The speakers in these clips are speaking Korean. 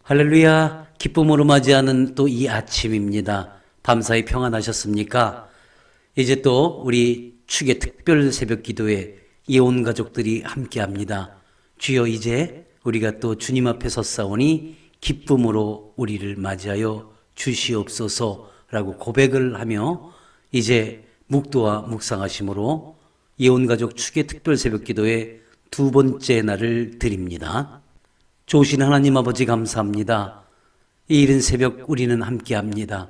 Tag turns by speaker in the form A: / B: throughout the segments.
A: 할렐루야, 기쁨으로 맞이하는 또 이 아침입니다. 밤사이 평안하셨습니까? 이제 또 우리 축의 특별 새벽 기도에 예온 가족들이 함께 합니다. 주여, 이제 우리가 또 주님 앞에 섰사오니 기쁨으로 우리를 맞이하여 주시옵소서라고 고백을 하며 이제 묵도와 묵상하심으로 예온 가족 축의 특별 새벽 기도의 두 번째 날을 드립니다. 좋으신 하나님 아버지 감사합니다. 이 이른 새벽 우리는 함께합니다.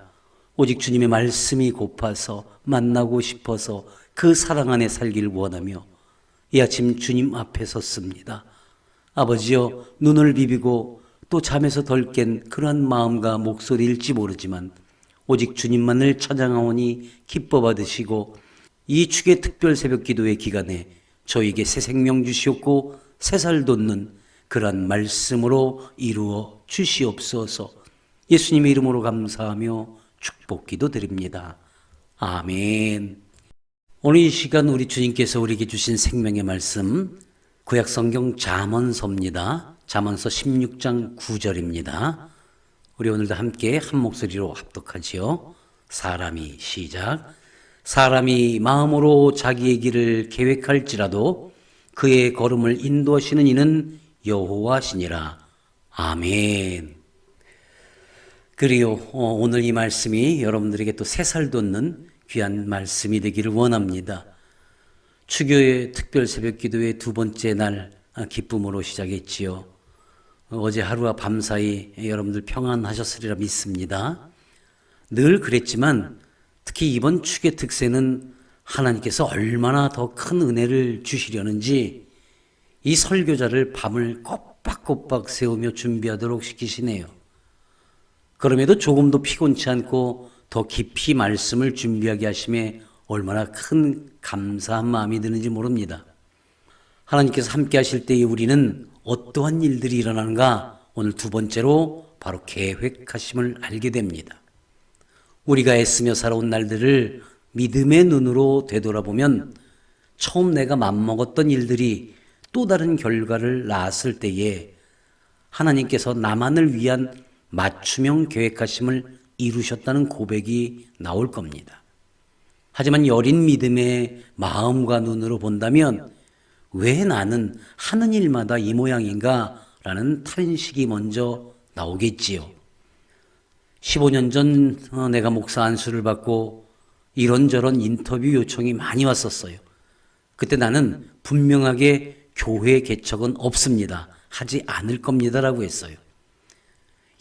A: 오직 주님의 말씀이 고파서 만나고 싶어서 그 사랑 안에 살기를 원하며 이 아침 주님 앞에 섰습니다. 아버지여, 눈을 비비고 또 잠에서 덜 깬 그러한 마음과 목소리일지 모르지만 오직 주님만을 찬양하오니 기뻐 받으시고 이 축의 특별 새벽 기도의 기간에 저에게 새 생명 주시옵고 새살 돋는 그러한 말씀으로 이루어 주시옵소서. 예수님의 이름으로 감사하며 축복기도 드립니다. 아멘. 오늘 이 시간 우리 주님께서 우리에게 주신 생명의 말씀, 구약성경 잠언서입니다. 잠언서 16장 9절입니다. 우리 오늘도 함께 한 목소리로 합독하지요. 시작. 사람이 마음으로 자기의 길을 계획할지라도 그의 걸음을 인도하시는 이는 여호와시니라. 아멘. 그리요, 오늘 이 말씀이 여러분들에게 또 새살 돋는 귀한 말씀이 되기를 원합니다. 추교의 특별 새벽 기도의 두 번째 날 기쁨으로 시작했지요. 어제 하루와 밤사이 여러분들 평안하셨으리라 믿습니다. 늘 그랬지만 특히 이번 축의 특세는 하나님께서 얼마나 더 큰 은혜를 주시려는지 이 설교자를 밤을 꼬박꼬박 세우며 준비하도록 시키시네요. 그럼에도 조금도 피곤치 않고 더 깊이 말씀을 준비하게 하심에 얼마나 큰 감사한 마음이 드는지 모릅니다. 하나님께서 함께 하실 때에 우리는 어떠한 일들이 일어나는가, 오늘 두 번째로 바로 계획하심을 알게 됩니다. 우리가 애쓰며 살아온 날들을 믿음의 눈으로 되돌아보면 처음 내가 맘먹었던 일들이 또 다른 결과를 낳았을 때에 하나님께서 나만을 위한 맞춤형 계획하심을 이루셨다는 고백이 나올 겁니다. 하지만 여린 믿음의 마음과 눈으로 본다면 왜 나는 하는 일마다 이 모양인가 라는 탄식이 먼저 나오겠지요. 15년 전 내가 목사 안수를 받고 이런저런 인터뷰 요청이 많이 왔었어요. 그때 나는 분명하게 교회 개척은 없습니다. 하지 않을 겁니다라고 했어요.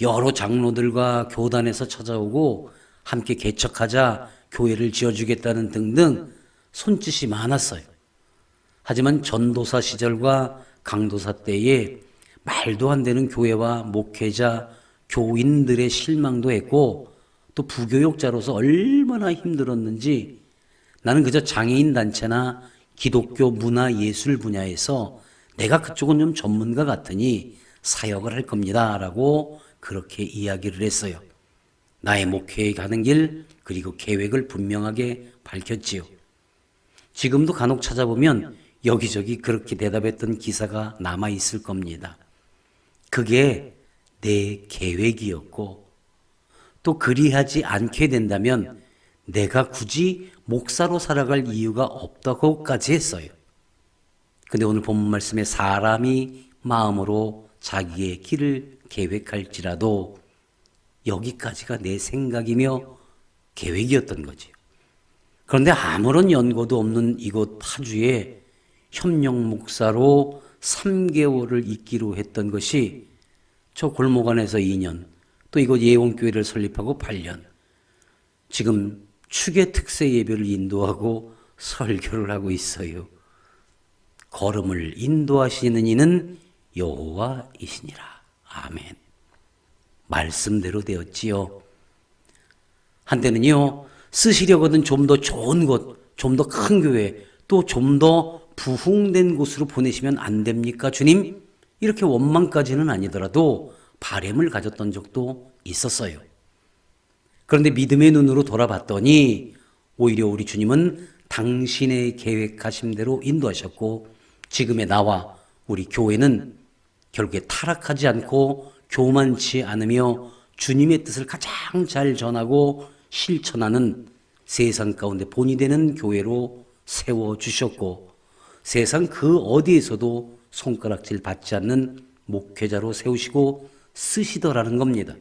A: 여러 장로들과 교단에서 찾아오고 함께 개척하자, 교회를 지어주겠다는 등등 손짓이 많았어요. 하지만 전도사 시절과 강도사 때에 말도 안 되는 교회와 목회자, 교인들의 실망도 했고 또 부교육자로서 얼마나 힘들었는지 나는 그저 장애인 단체나 기독교 문화 예술 분야에서 내가 그쪽은 좀 전문가 같으니 사역을 할 겁니다 라고 그렇게 이야기를 했어요. 나의 목회에 가는 길, 그리고 계획을 분명하게 밝혔지요. 지금도 간혹 찾아보면 여기저기 그렇게 대답했던 기사가 남아있을 겁니다. 그게 내 계획이었고 또 그리하지 않게 된다면 내가 굳이 목사로 살아갈 이유가 없다고까지 했어요. 근데 오늘 본문 말씀에 사람이 마음으로 자기의 길을 계획할지라도 여기까지가 내 생각이며 계획이었던 거지요. 그런데 아무런 연고도 없는 이곳 파주에 협력 목사로 3개월을 있기로 했던 것이 저 골목 안에서 2년, 또 이곳 예원교회를 설립하고 8년, 지금 축의 특세 예배를 인도하고 설교를 하고 있어요. 걸음을 인도하시는 이는 여호와이시니라. 아멘. 말씀대로 되었지요. 한때는요, 쓰시려거든 좀 더 좋은 곳, 좀 더 큰 교회, 또 좀 더 부흥된 곳으로 보내시면 안 됩니까, 주님? 이렇게 원망까지는 아니더라도 바램을 가졌던 적도 있었어요. 그런데 믿음의 눈으로 돌아봤더니 오히려 우리 주님은 당신의 계획하심대로 인도하셨고 지금의 나와 우리 교회는 결국에 타락하지 않고 교만치 않으며 주님의 뜻을 가장 잘 전하고 실천하는 세상 가운데 본이 되는 교회로 세워주셨고, 세상 그 어디에서도 손가락질 받지 않는 목회자로 세우시고 쓰시더라는 겁니다.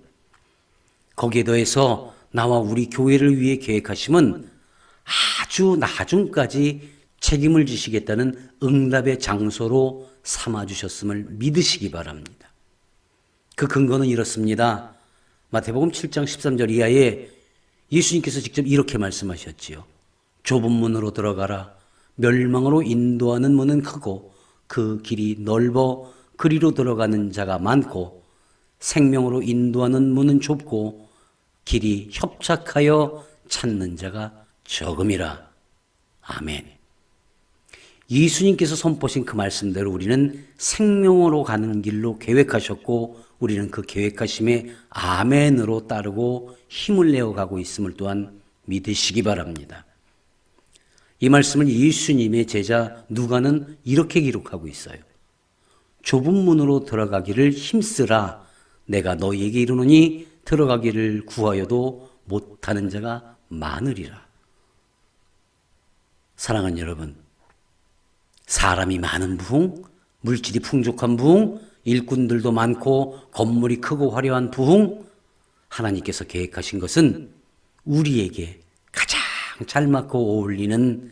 A: 거기에 더해서 나와 우리 교회를 위해 계획하심은 아주 나중까지 책임을 지시겠다는 응답의 장소로 삼아주셨음을 믿으시기 바랍니다. 그 근거는 이렇습니다. 마태복음 7장 13절 이하에 예수님께서 직접 이렇게 말씀하셨지요. 좁은 문으로 들어가라. 멸망으로 인도하는 문은 크고 그 길이 넓어 그리로 들어가는 자가 많고 생명으로 인도하는 문은 좁고 길이 협착하여 찾는 자가 적음이라. 아멘. 예수님께서 선포하신 그 말씀대로 우리는 생명으로 가는 길로 계획하셨고 우리는 그 계획하심에 아멘으로 따르고 힘을 내어가고 있음을 또한 믿으시기 바랍니다. 이 말씀을 예수님의 제자 누가는 이렇게 기록하고 있어요. 좁은 문으로 들어가기를 힘쓰라. 내가 너희에게 이르노니 들어가기를 구하여도 못하는 자가 많으리라. 사랑하는 여러분, 사람이 많은 부흥, 물질이 풍족한 부흥, 일꾼들도 많고 건물이 크고 화려한 부흥, 하나님께서 계획하신 것은 우리에게 가장 잘 맞고 어울리는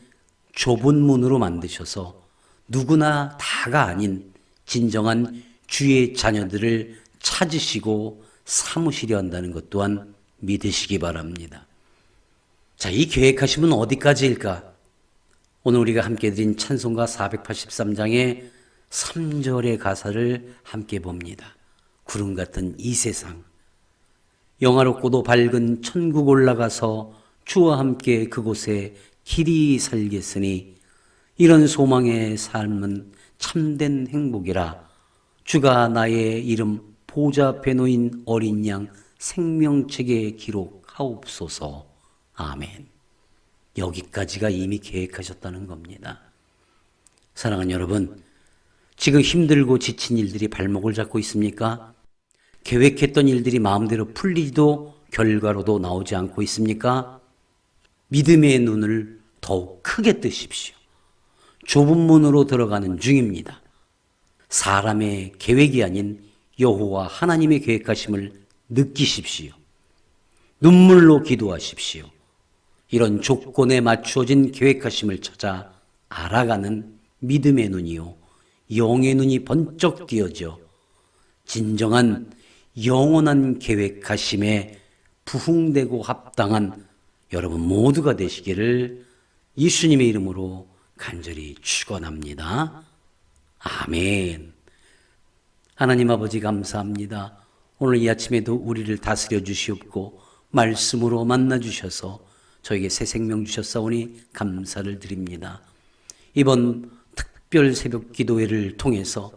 A: 좁은 문으로 만드셔서 누구나 다가 아닌 진정한 주의 자녀들을 찾으시고 사무시려 한다는 것 또한 믿으시기 바랍니다. 자, 이 계획하심은 어디까지일까? 오늘 우리가 함께 드린 찬송가 483장의 3절의 가사를 함께 봅니다. 구름 같은 이 세상, 영화롭고도 밝은 천국 올라가서 주와 함께 그곳에 길이 살겠으니 이런 소망의 삶은 참된 행복이라. 주가 나의 이름 보좌 앞에 놓인 어린 양 생명책에 기록하옵소서. 아멘. 여기까지가 이미 계획하셨다는 겁니다. 사랑하는 여러분, 지금 힘들고 지친 일들이 발목을 잡고 있습니까? 계획했던 일들이 마음대로 풀리지도 결과로도 나오지 않고 있습니까? 믿음의 눈을 더욱 크게 뜨십시오. 좁은 문으로 들어가는 중입니다. 사람의 계획이 아닌 여호와 하나님의 계획하심을 느끼십시오. 눈물로 기도하십시오. 이런 조건에 맞추어진 계획하심을 찾아 알아가는 믿음의 눈이요, 영의 눈이 번쩍 띄어져 진정한 영원한 계획하심에 부흥되고 합당한 여러분 모두가 되시기를 예수님의 이름으로 간절히 축원합니다. 아멘. 하나님 아버지 감사합니다. 오늘 이 아침에도 우리를 다스려 주시옵고 말씀으로 만나 주셔서 저에게 새 생명 주셨사오니 감사를 드립니다. 이번 특별 새벽 기도회를 통해서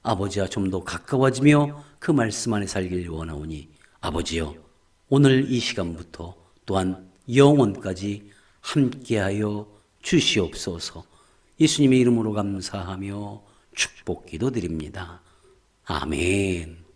A: 아버지와 좀 더 가까워지며 그 말씀 안에 살길 원하오니 아버지여, 오늘 이 시간부터 또한 영원까지 함께하여 주시옵소서. 예수님의 이름으로 감사하며 축복 기도드립니다. 아멘.